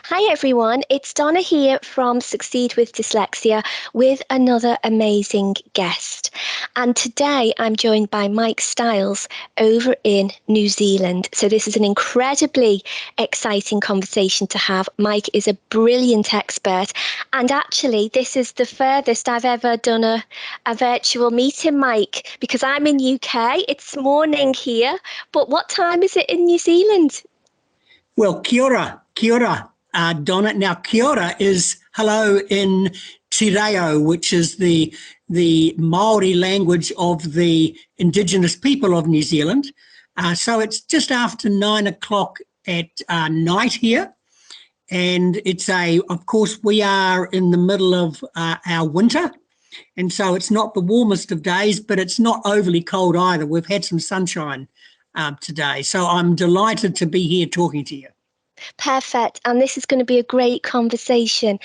Hi everyone, it's Donna here from Succeed with Dyslexia with another amazing guest. And today I'm joined by Mike Stiles over in New Zealand. So this is an incredibly exciting conversation to have. Mike is a brilliant expert, and actually this is the furthest I've ever done a virtual meeting, Mike, because I'm in UK. It's morning here, but what time is it in New Zealand? Well, kia ora, Donna. Now, kia ora is hello in Te Reo, which is the Maori language of the Indigenous people of New Zealand. So it's just after 9 o'clock at night here. And of course, we are in the middle of our winter. And so it's not the warmest of days, but it's not overly cold either. We've had some sunshine today. So I'm delighted to be here talking to you. Perfect. And this is going to be a great conversation.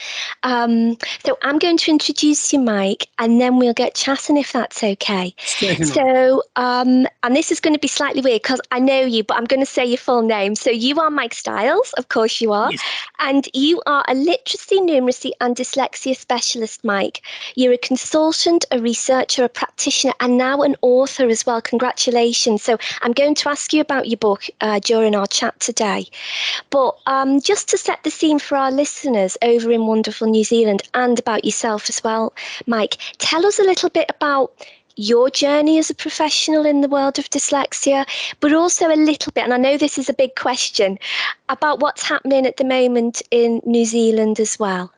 So I'm going to introduce you, Mike, and then we'll get chatting if that's okay. Certainly. So, and this is going to be slightly weird because I know you, but I'm going to say your full name. So you are Mike Stiles, of course you are. Yes. And you are a literacy, numeracy and dyslexia specialist, Mike. You're a consultant, a researcher, a practitioner, and now an author as well. Congratulations. So I'm going to ask you about your book during our chat today. But just to set the scene for our listeners over in wonderful New Zealand and about yourself as well, Mike, tell us a little bit about your journey as a professional in the world of dyslexia, but also a little bit, and I know this is a big question, about what's happening at the moment in New Zealand as well.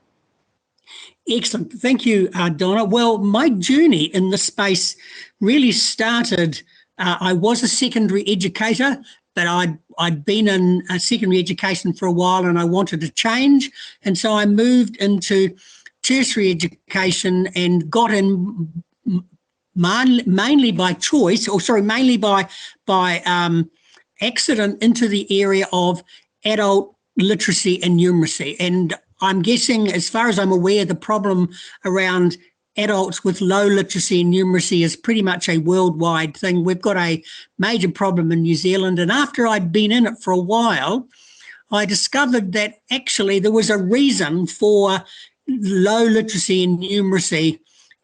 Excellent. Thank you, Donna. Well, my journey in this space really started, I was a secondary educator, but I'd been in secondary education for a while and I wanted to change. And so I moved into tertiary education and got in mainly by choice, mainly by accident into the area of adult literacy and numeracy. And I'm guessing, as far as I'm aware, the problem around adults with low literacy and numeracy is pretty much a worldwide thing. We've got a major problem in New Zealand. And after I'd been in it for a while, I discovered that actually there was a reason for low literacy and numeracy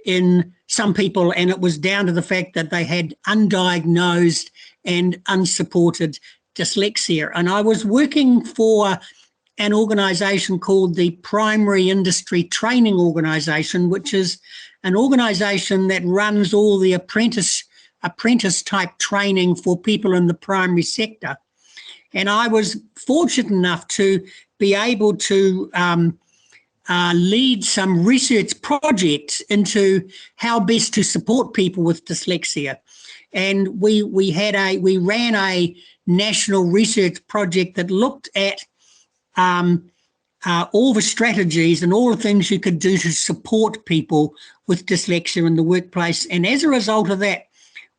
in some people, and it was down to the fact that they had undiagnosed and unsupported dyslexia. And I was working for an organisation called the Primary Industry Training Organisation, which is an organisation that runs all the apprentice type training for people in the primary sector. And I was fortunate enough to be able to lead some research projects into how best to support people with dyslexia. And we ran a national research project that looked at all the strategies and all the things you could do to support people with dyslexia in the workplace. And as a result of that,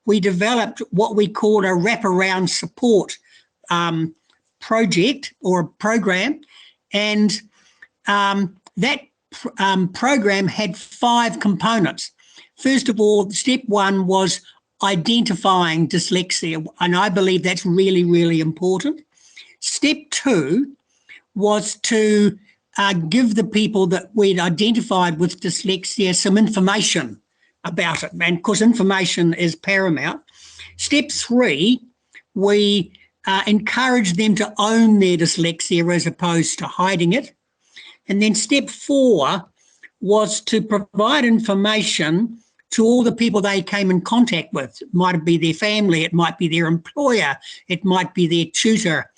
we developed what we called a wraparound support project or a program. And that program had 5 components. First of all, step 1 was identifying dyslexia, and I believe that's really, really important. Step 2 was to give the people that we'd identified with dyslexia some information about it. And of course, information is paramount. Step 3, we encouraged them to own their dyslexia as opposed to hiding it. And then step 4 was to provide information to all the people they came in contact with. It might be their family, it might be their employer, it might be their tutor.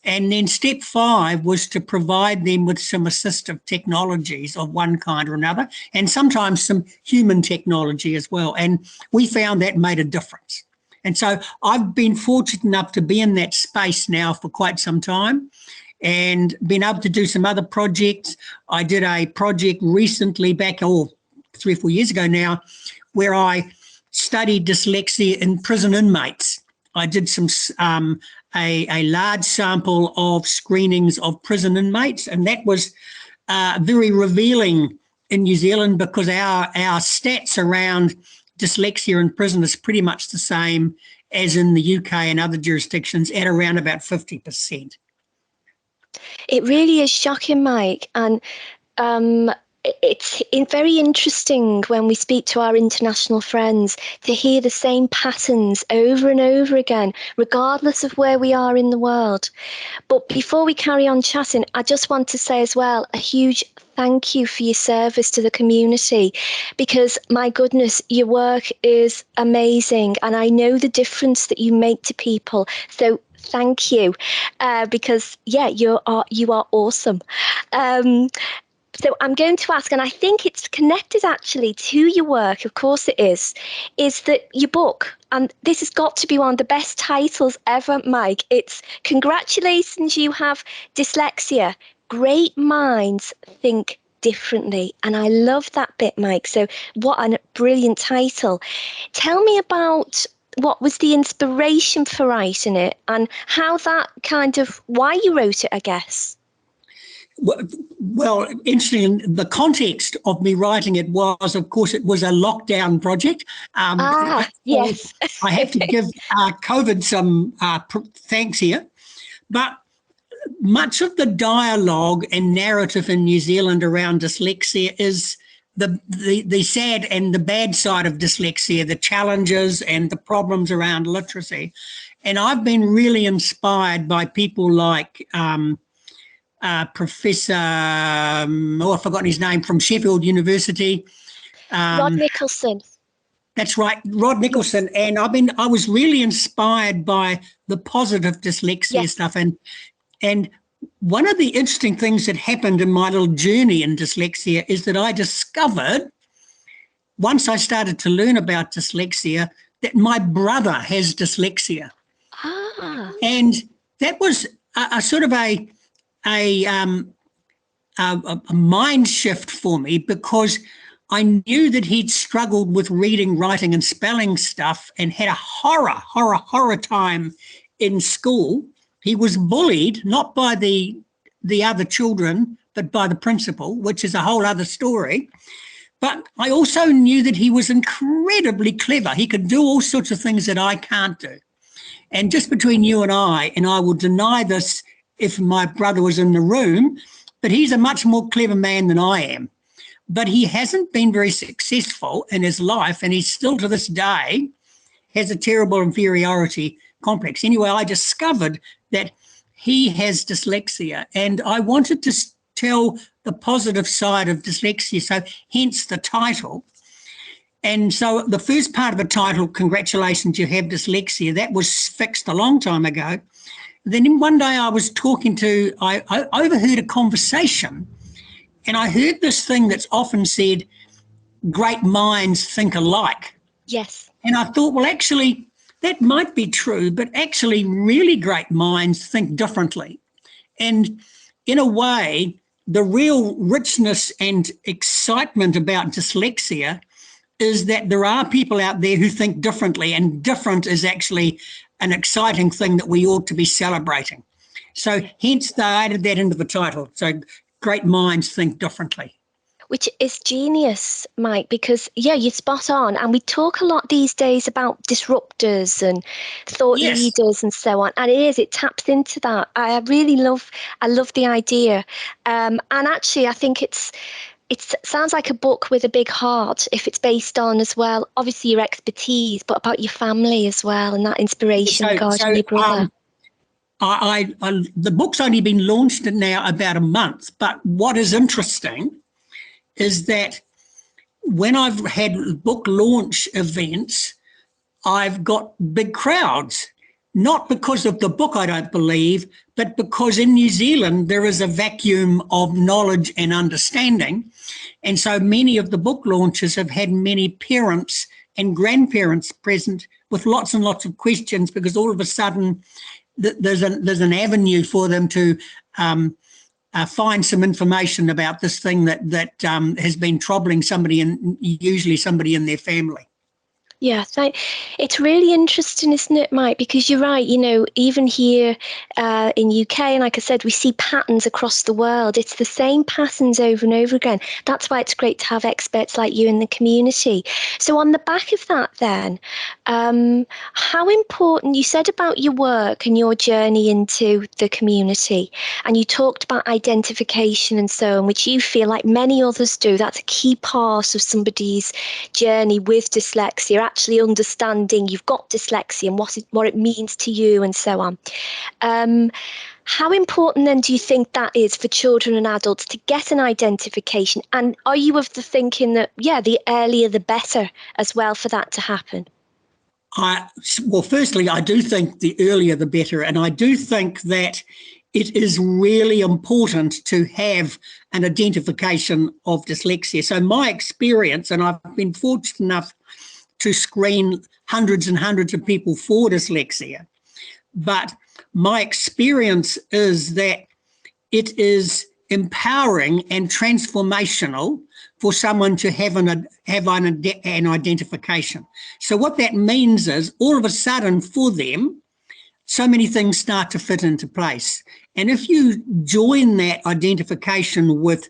And then step 5 was to provide them with some assistive technologies of one kind or another, and sometimes some human technology as well. And we found that made a difference. And so I've been fortunate enough to be in that space now for quite some time and been able to do some other projects. I did a project recently back 3 or 4 years ago now where I studied dyslexia in prison inmates. I did a large sample of screenings of prison inmates, and that was very revealing in New Zealand because our stats around dyslexia in prison is pretty much the same as in the UK and other jurisdictions at around about 50%. It really is shocking, Mike. And it's very interesting when we speak to our international friends to hear the same patterns over and over again, regardless of where we are in the world. But before we carry on chatting, I just want to say as well a huge thank you for your service to the community, because my goodness, your work is amazing and I know the difference that you make to people. So thank you, because yeah, you are awesome. So I'm going to ask, and I think it's connected actually to your work, of course it is that your book, and this has got to be one of the best titles ever, Mike. It's Congratulations, You Have Dyslexia. Great minds think differently. And I love that bit, Mike. So what a brilliant title. Tell me about what was the inspiration for writing it and how that why you wrote it, I guess. Well, interesting. The context of me writing it was, of course, it was a lockdown project. Yes. I have to give COVID some thanks here. But much of the dialogue and narrative in New Zealand around dyslexia is the sad and the bad side of dyslexia, the challenges and the problems around literacy. And I've been really inspired by people like Professor, I've forgotten his name, from Sheffield University. Rod Nicholson. That's right, Rod Nicholson. And I was really inspired by the positive dyslexia stuff. And one of the interesting things that happened in my little journey in dyslexia is that I discovered, once I started to learn about dyslexia, that my brother has dyslexia. And that was a sort of a mind shift for me, because I knew that he'd struggled with reading, writing, and spelling stuff and had a horror time in school. He was bullied, not by the other children, but by the principal, which is a whole other story. But I also knew that he was incredibly clever. He could do all sorts of things that I can't do. And just between you and I will deny this if my brother was in the room, but he's a much more clever man than I am. But he hasn't been very successful in his life, and he still to this day has a terrible inferiority complex. Anyway, I discovered that he has dyslexia, and I wanted to tell the positive side of dyslexia, so hence the title. And so the first part of the title, Congratulations, You Have Dyslexia, that was fixed a long time ago. Then one day I overheard a conversation, and I heard this thing that's often said, great minds think alike. Yes. And I thought, well, actually, that might be true, but actually really great minds think differently. And in a way, the real richness and excitement about dyslexia is that there are people out there who think differently, and different is actually an exciting thing that we ought to be celebrating. So hence they added that into the title. So great minds think differently. Which is genius, Mike, because, yeah, you're spot on. And we talk a lot these days about disruptors and thought leaders and so on. And it taps into that. I love the idea. And actually, I think it sounds like a book with a big heart if it's based on as well, obviously your expertise, but about your family as well and that inspiration regarding your brother. The book's only been launched now about a month, but what is interesting is that when I've had book launch events, I've got big crowds, not because of the book, I don't believe, but because in New Zealand there is a vacuum of knowledge and understanding. And so many of the book launches have had many parents and grandparents present with lots and lots of questions, because all of a sudden there's an avenue for them to find some information about this thing that has been troubling somebody, and usually somebody in their family. Yeah, it's really interesting, isn't it, Mike? Because you're right, even here in UK, and like I said, we see patterns across the world. It's the same patterns over and over again. That's why it's great to have experts like you in the community. So on the back of that then, how important, you said about your work and your journey into the community, and you talked about identification and so on, which you feel like many others do. That's a key part of somebody's journey with dyslexia, actually understanding you've got dyslexia and what it means to you and so on. How important then do you think that is for children and adults to get an identification? And are you of the thinking that, yeah, the earlier the better as well for that to happen? Well, firstly, I do think the earlier the better. And I do think that it is really important to have an identification of dyslexia. So my experience, and I've been fortunate enough to screen hundreds and hundreds of people for dyslexia, but my experience is that it is empowering and transformational for someone to have an identification. So what that means is all of a sudden for them, so many things start to fit into place. And if you join that identification with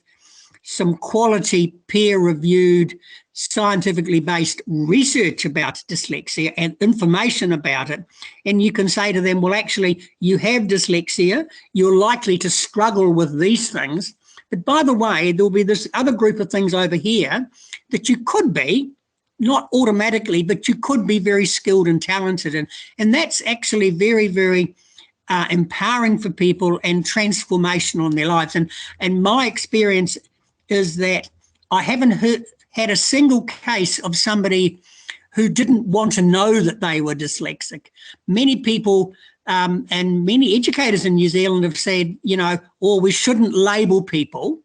some quality, peer-reviewed, scientifically based research about dyslexia and information about it, and you can say to them, well, actually, you have dyslexia, you're likely to struggle with these things, but by the way, there'll be this other group of things over here that you could be, not automatically, but you could be very skilled and talented. And that's actually very, very empowering for people and transformational in their lives. And my experience is that I haven't had a single case of somebody who didn't want to know that they were dyslexic. Many people and many educators in New Zealand have said, we shouldn't label people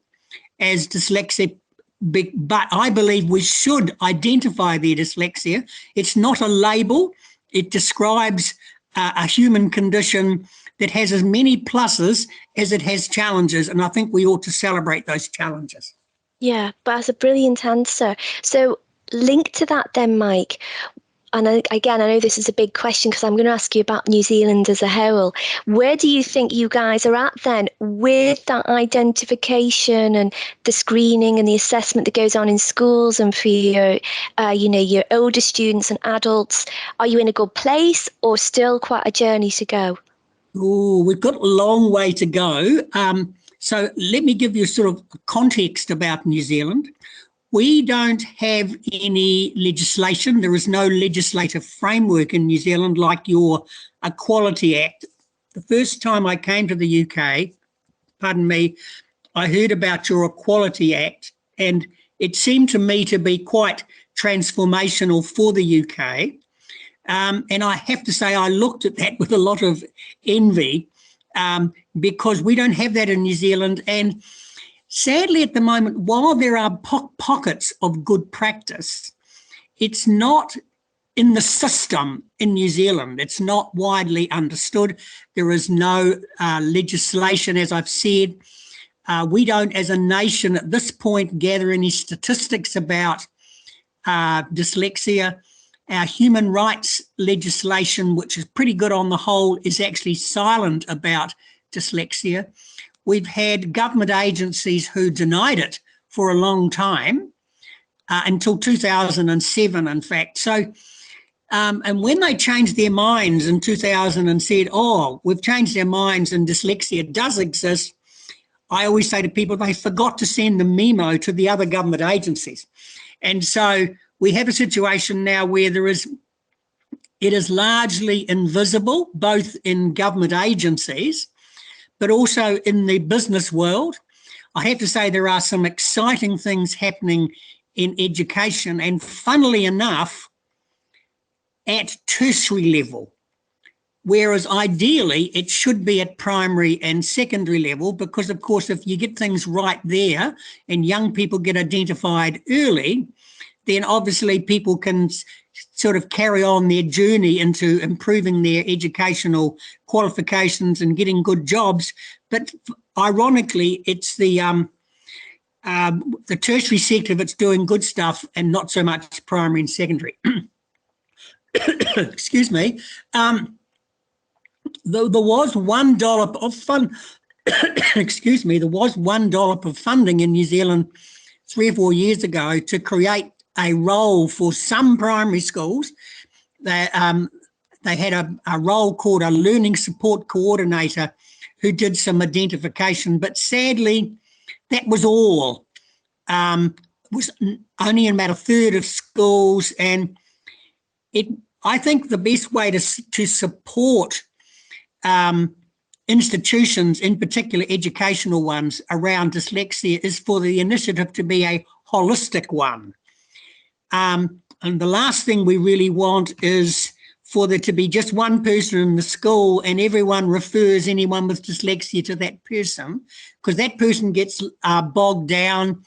as dyslexic, but I believe we should identify their dyslexia. It's not a label. It describes a human condition that has as many pluses as it has challenges, and I think we ought to celebrate those challenges. Yeah, but that's a brilliant answer. So linked to that then, Mike, and again, I know this is a big question because I'm going to ask you about New Zealand as a whole. Where do you think you guys are at then with that identification and the screening and the assessment that goes on in schools and for your, your older students and adults? Are you in a good place or still quite a journey to go? Oh, we've got a long way to go. So let me give you sort of context about New Zealand. We don't have any legislation. There is no legislative framework in New Zealand like your Equality Act. The first time I came to the UK, I heard about your Equality Act, and it seemed to me to be quite transformational for the UK. And I have to say, I looked at that with a lot of envy because we don't have that in New Zealand. And sadly, at the moment, while there are pockets of good practice, it's not in the system in New Zealand. It's not widely understood. There is no legislation, as I've said. We don't, as a nation, at this point, gather any statistics about dyslexia. Our human rights legislation, which is pretty good on the whole, is actually silent about dyslexia. We've had government agencies who denied it for a long time, until 2007, in fact. So, and when they changed their minds in 2000 and said, we've changed our minds and dyslexia does exist, I always say to people, they forgot to send the memo to the other government agencies. And so we have a situation now where it is largely invisible, both in government agencies, but also in the business world. I have to say there are some exciting things happening in education, and funnily enough, at tertiary level, whereas ideally it should be at primary and secondary level, because of course if you get things right there and young people get identified early, then obviously people can sort of carry on their journey into improving their educational qualifications and getting good jobs. But ironically, it's the tertiary sector that's doing good stuff and not so much primary and secondary. excuse me, there was $1 of fund, excuse me, there was $1 of funding in New Zealand 3 or 4 years ago to create a role for some primary schools. They had a role called a learning support coordinator who did some identification, but sadly, that was all. It was only in about a third of schools, and I think the best way to support institutions, in particular educational ones, around dyslexia is for the initiative to be a holistic one. And the last thing we really want is for there to be just one person in the school and everyone refers anyone with dyslexia to that person, because that person gets bogged down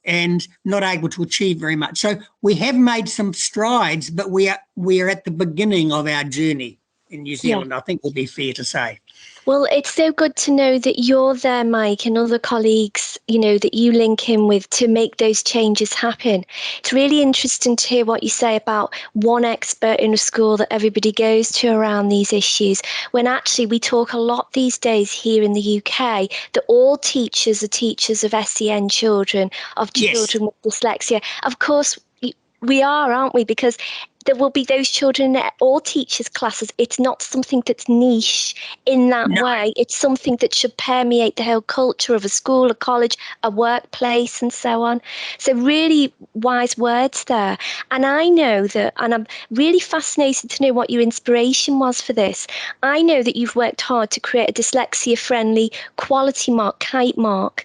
and not able to achieve very much. So we have made some strides, but we are at the beginning of our journey in New Zealand, I think would be fair to say. Well, it's so good to know that you're there, Mike, and other colleagues, that you link in with to make those changes happen. It's really interesting to hear what you say about one expert in a school that everybody goes to around these issues, when actually we talk a lot these days here in the UK that all teachers are teachers of SEN children, of children with dyslexia. Of course, we are, aren't we? Because there will be those children in all teachers' classes. It's not something that's niche in that way. It's something that should permeate the whole culture of a school, a college, a workplace, and so on. So really wise words there. And I know that, and I'm really fascinated to know what your inspiration was for this. I know that you've worked hard to create a dyslexia-friendly quality mark, kite mark,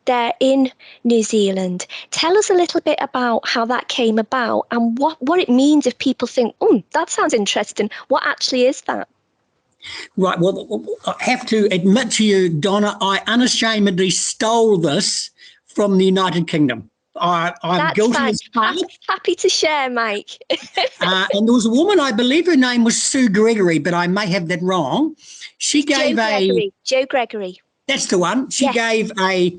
there in New Zealand. Tell us a little bit about how that came about and what it means if people think, that sounds interesting. What actually is that? Right. Well, I have to admit to you, Donna, I unashamedly stole this from the United Kingdom. I'm guilty as charged. Happy to share, Mike. And there was a woman, I believe her name was Sue Gregory, but I may have that wrong. She gave Joe Gregory. That's the one. She gave a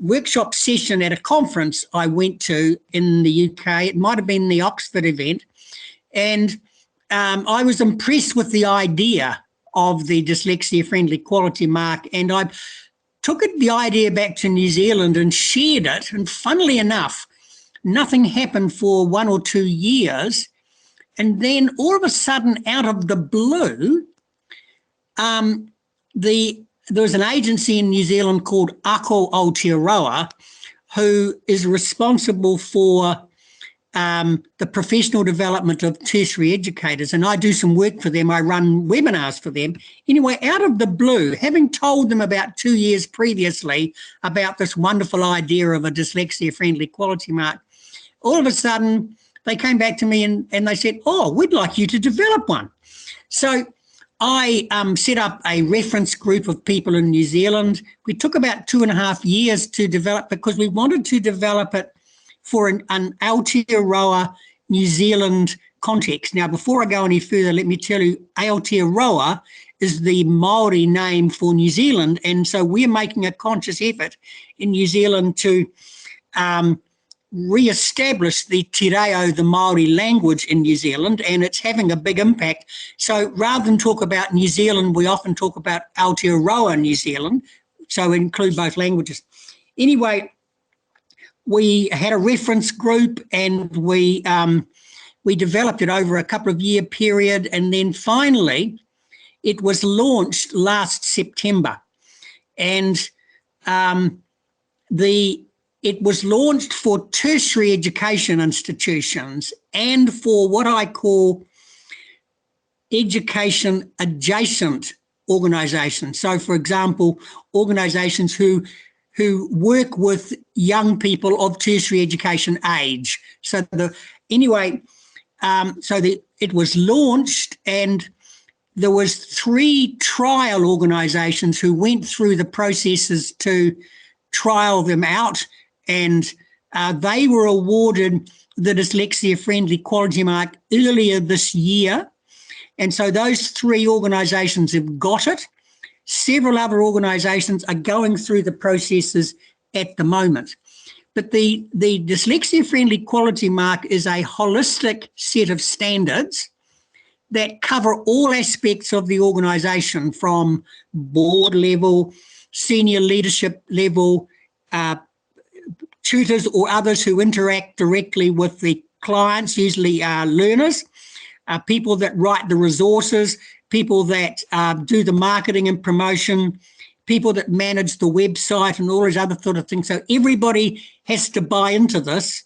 workshop session at a conference I went to in the UK. It might have been the Oxford event. And I was impressed with the idea of the dyslexia-friendly quality mark. And I took the idea back to New Zealand and shared it. And funnily enough, nothing happened for 1 or 2 years. And then all of a sudden, out of the blue, there was an agency in New Zealand called Aotearoa who is responsible for the professional development of tertiary educators, and I do some work for them. I run webinars for them. Anyway, out of the blue, having told them about 2 years previously about this wonderful idea of a dyslexia-friendly quality mark, all of a sudden they came back to me and they said, we'd like you to develop one. So I set up a reference group of people in New Zealand. We took about 2.5 years to develop because we wanted to develop it for an Aotearoa New Zealand context. Now, before I go any further, let me tell you, Aotearoa is the Māori name for New Zealand, and so we're making a conscious effort in New Zealand to re-establish the te reo, the Māori language in New Zealand, and it's having a big impact. So rather than talk about New Zealand, we often talk about Aotearoa New Zealand, so we include both languages. Anyway, we had a reference group and we developed it over a couple of year period, and then finally it was launched last September. And it was launched for tertiary education institutions and for what I call education adjacent organisations. So, for example, organisations who work with young people of tertiary education age. So it was launched, and there was 3 trial organisations who went through the processes to trial them out, and they were awarded the dyslexia-friendly quality mark earlier this year. And so those 3 organisations have got it. Several other organisations are going through the processes at the moment. But the dyslexia-friendly quality mark is a holistic set of standards that cover all aspects of the organisation, from board level, senior leadership level, tutors or others who interact directly with the clients, usually learners, people that write the resources, people that do the marketing and promotion, people that manage the website and all these other sort of things. So everybody has to buy into this,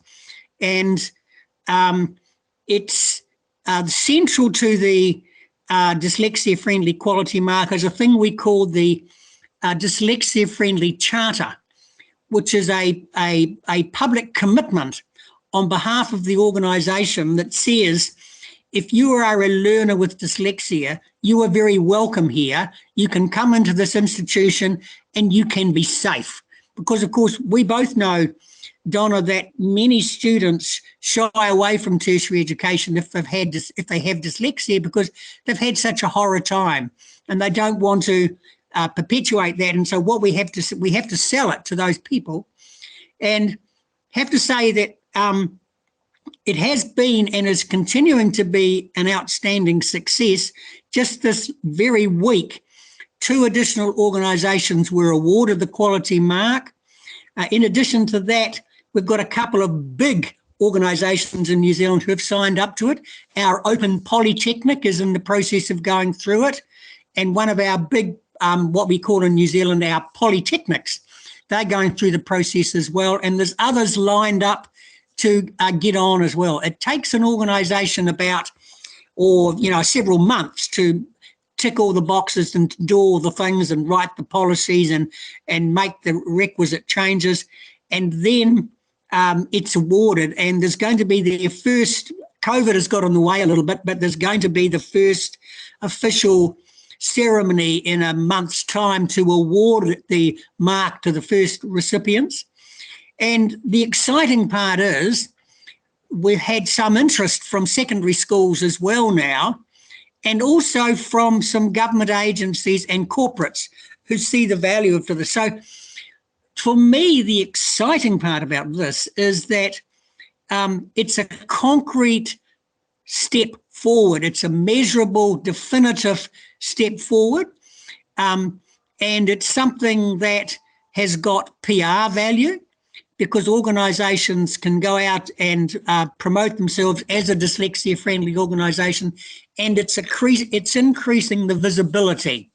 and it's central to the dyslexia-friendly quality mark is a thing we call the Dyslexia-friendly Charter, which is a public commitment on behalf of the organisation that says, if you are a learner with dyslexia, you are very welcome here. You can come into this institution and you can be safe. Because, of course, we both know, Donna, that many students shy away from tertiary education if they have dyslexia, because they've had such a horror time and they don't want to perpetuate that. And so what we have to sell it to those people, and have to say that it has been and is continuing to be an outstanding success. Just this very week, 2 additional organisations were awarded the quality mark. In addition to that, we've got a couple of big organisations in New Zealand who have signed up to it. Our Open Polytechnic is in the process of going through it. And one of our big, what we call in New Zealand, our polytechnics, they're going through the process as well. And there's others lined up to get on as well. It takes an organisation about, several months to tick all the boxes and do all the things and write the policies and make the requisite changes. And then it's awarded, and there's going to be the first, COVID has got in the way a little bit, but there's going to be the first official ceremony in a month's time to award the mark to the first recipients. And the exciting part is we've had some interest from secondary schools as well now, and also from some government agencies and corporates who see the value of this. So for me, the exciting part about this is that it's a concrete step forward. It's a measurable, definitive step forward. And it's something that has got PR value, because organisations can go out and promote themselves as a dyslexia-friendly organisation, and it's increasing the visibility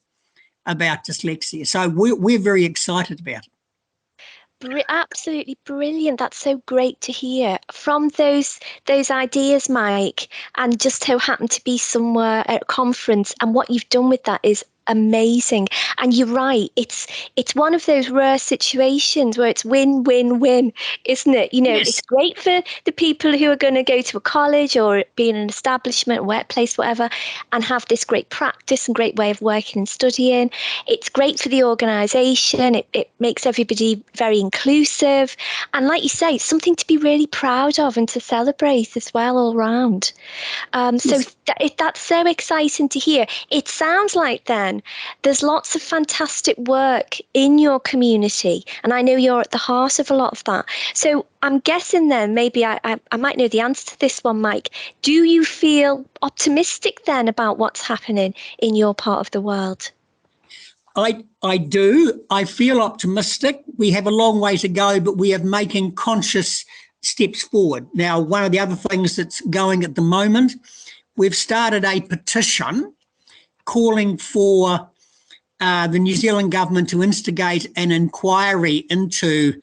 about dyslexia. So we're very excited about it. Absolutely brilliant. That's so great to hear. From those ideas, Mike, and just how happened to be somewhere at a conference, and what you've done with that is amazing. And you're right, it's one of those rare situations where it's win-win-win, isn't it? Yes. It's great for the people who are going to go to a college or be in an establishment, workplace, whatever, and have this great practice and great way of working and studying. It's great for the organisation. It makes everybody very inclusive, and like you say, it's something to be really proud of and to celebrate as well all round. So that's so exciting to hear. It sounds like then there's lots of fantastic work in your community, and I know you're at the heart of a lot of that. So I'm guessing then, maybe I might know the answer to this one, Mike. Do you feel optimistic then about what's happening in your part of the world? I do. I feel optimistic. We have a long way to go, but we are making conscious steps forward. Now, one of the other things that's going at the moment, we've started a petition calling for the New Zealand government to instigate an inquiry into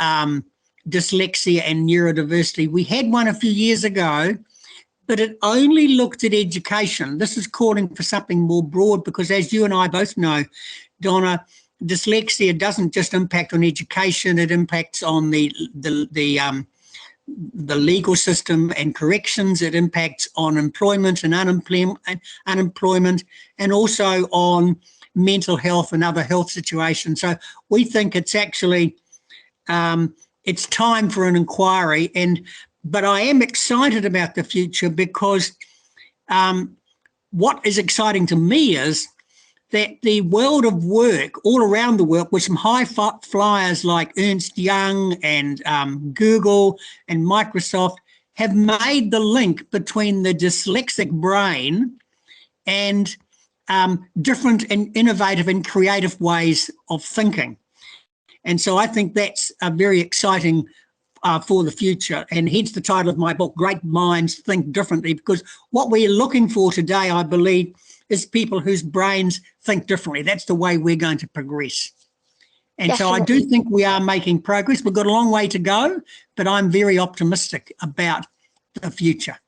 dyslexia and neurodiversity. We had one a few years ago, but it only looked at education. This is calling for something more broad, because as you and I both know, Donna, dyslexia doesn't just impact on education, it impacts on the legal system and corrections, it impacts on employment and unemployment, and also on mental health and other health situations. So we think it's actually, it's time for an inquiry. But I am excited about the future, because what is exciting to me is that the world of work all around the world, with some high flyers like Ernst Young and Google and Microsoft, have made the link between the dyslexic brain and different and innovative and creative ways of thinking. And so I think that's very exciting for the future, and hence the title of my book, Great Minds Think Differently, because what we're looking for today, I believe, is people whose brains think differently. That's the way we're going to progress. And Definitely. so I do think we are making progress. We've got a long way to go, but I'm very optimistic about the future.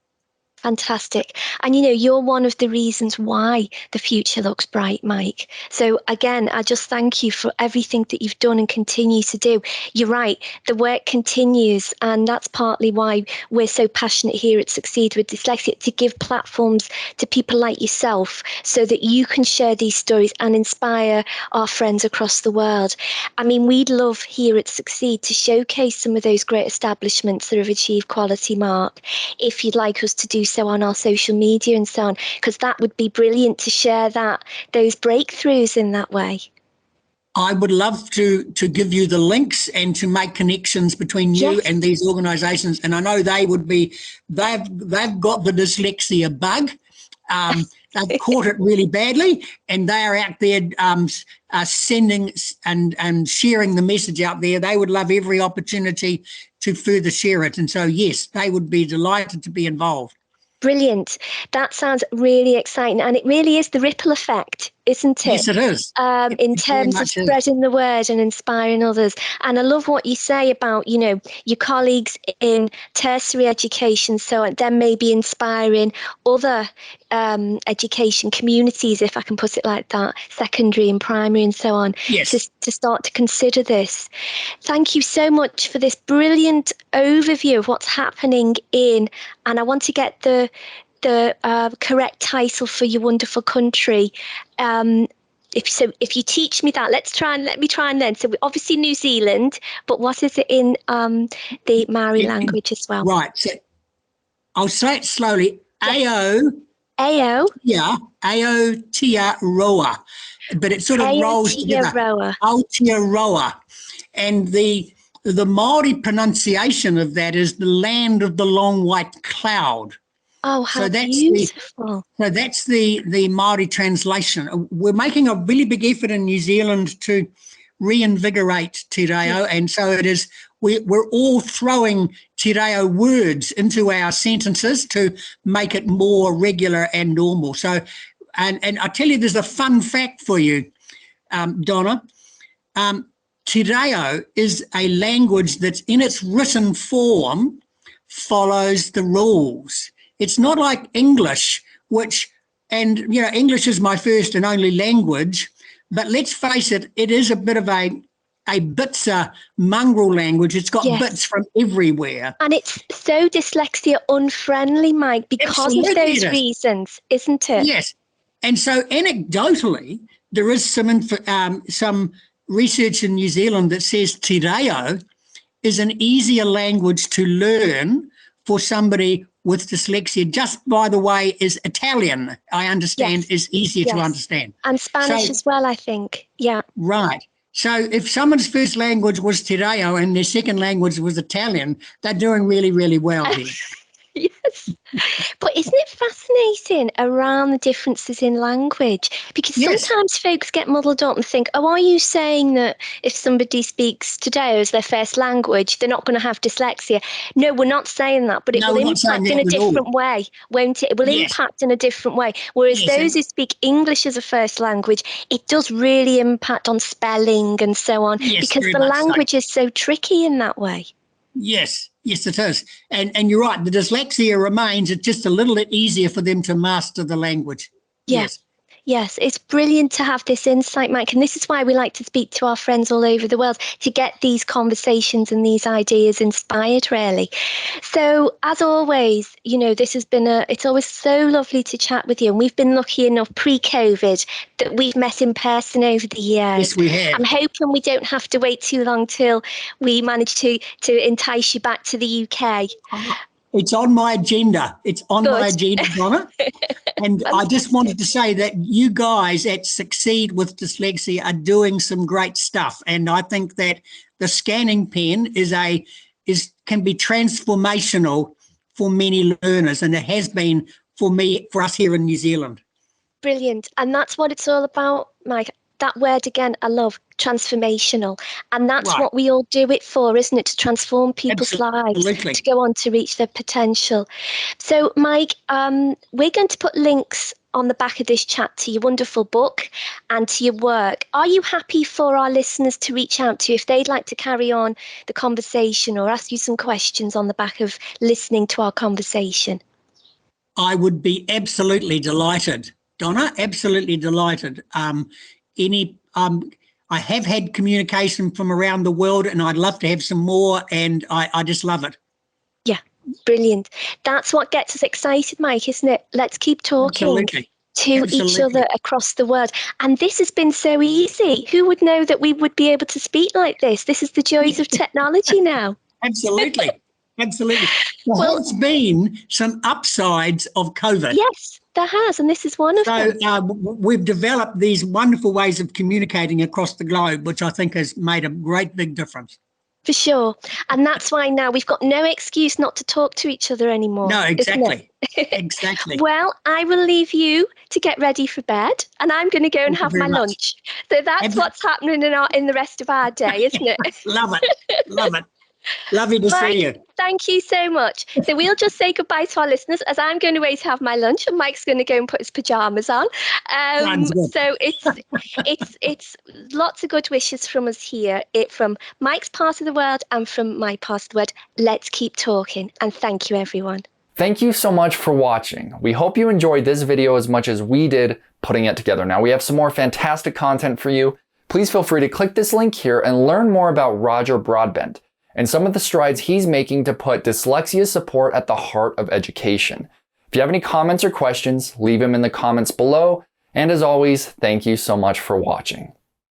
Fantastic. And, you know, you're one of the reasons why the future looks bright, Mike. So again, I just thank you for everything that you've done and continue to do. You're right, the work continues, and that's partly why we're so passionate here at Succeed with Dyslexia, to give platforms to people like yourself so that you can share these stories and inspire our friends across the world. I mean, we'd love here at Succeed to showcase some of those great establishments that have achieved quality mark, if you'd like us to do so on our social media and so on, because that would be brilliant to share those breakthroughs in that way. I would love to give you the links and to make connections between you and these organisations. And I know they've got the dyslexia bug. They've caught it really badly, and they are out there sending and sharing the message out there. They would love every opportunity to further share it. And so, yes, they would be delighted to be involved. Brilliant. That sounds really exciting. And it really is the ripple effect, isn't it? Yes, it is. In terms of spreading the word and inspiring others. And I love what you say about, you know, your colleagues in tertiary education, so then maybe inspiring other education communities, if I can put it like that, secondary and primary and so on, to start to consider this. Thank you so much for this brilliant overview of what's happening and I want to get the correct title for your wonderful country. If you teach me that, let me try and learn. So obviously New Zealand, but what is it in the Maori language as well? Right. So I'll say it slowly. Aotearoa, but it sort of rolls together. Aotearoa. And the Māori pronunciation of that is the land of the long white cloud. Oh, how beautiful. So that's the Māori translation. We're making a really big effort in New Zealand to reinvigorate te reo, and so it is. We're all throwing te reo words into our sentences to make it more regular and normal. So, and I tell you, there's a fun fact for you, Donna. Te reo is a language that's in its written form follows the rules. It's not like English, English is my first and only language, but let's face it, it is a bit of a bitzer mongrel language. It's got bits from everywhere. And it's so dyslexia unfriendly, Mike, because of those reasons, isn't it? Yes. And so anecdotally, there is some research in New Zealand that says te reo is an easier language to learn for somebody with dyslexia. Just by the way, is Italian, I understand, is easier to understand. And Spanish as well, I think. Yeah. Right. So if someone's first language was te reo and their second language was Italian, they're doing really, really well here. Yes. But isn't it fascinating around the differences in language? Because sometimes folks get muddled up and think, oh, are you saying that if somebody speaks te reo as their first language, they're not going to have dyslexia? No, we're not saying that, but it will impact in a different way, won't it? It will impact in a different way. Whereas those who speak English as a first language, it does really impact on spelling and so on, because the language is so tricky in that way. Yes, it is. And you're right, the dyslexia remains. It's just a little bit easier for them to master the language. Yes, it's brilliant to have this insight, Mike. And this is why we like to speak to our friends all over the world, to get these conversations and these ideas inspired, really. So as always, you know, this has been it's always so lovely to chat with you. And we've been lucky enough pre-COVID that we've met in person over the years. Yes, we have. I'm hoping we don't have to wait too long till we manage to entice you back to the UK. It's on my agenda. It's on my Good. agenda, Donna. And I just wanted to say that you guys at Succeed with Dyslexia are doing some great stuff. And I think that the scanning pen can be transformational for many learners, and it has been for us here in New Zealand. Brilliant. And that's what it's all about, Mike. That word again, I love, transformational. And that's Right. what we all do it for, isn't it? To transform people's lives, to go on to reach their potential. So, Mike, we're going to put links on the back of this chat to your wonderful book and to your work. Are you happy for our listeners to reach out to you if they'd like to carry on the conversation or ask you some questions on the back of listening to our conversation? I would be absolutely delighted, Donna, absolutely delighted. I have had communication from around the world, and I'd love to have some more, and I just love it. Yeah, brilliant. That's what gets us excited, Mike, isn't it? Let's keep talking to each other across the world. And this has been so easy. Who would know that we would be able to speak like this? This is the joys of technology now. Absolutely. Absolutely. There has been some upsides of COVID. Yes, there has, and this is one of them. So we've developed these wonderful ways of communicating across the globe, which I think has made a great big difference. For sure. And that's why now we've got no excuse not to talk to each other anymore. No, exactly. Exactly. Well, I will leave you to get ready for bed, and I'm going to go and have my lunch. So that's what's happening in the rest of our day, isn't it? Love it. Love it. Lovely to see you. Thank you so much. So we'll just say goodbye to our listeners as I'm going away to have my lunch, and Mike's going to go and put his pajamas on. So it's lots of good wishes from us here, from Mike's part of the world and from my part of the world. Let's keep talking, and thank you, everyone. Thank you so much for watching. We hope you enjoyed this video as much as we did putting it together. Now we have some more fantastic content for you. Please feel free to click this link here and learn more about Roger Broadbent and some of the strides he's making to put dyslexia support at the heart of education. If you have any comments or questions, leave them in the comments below. And as always, thank you so much for watching.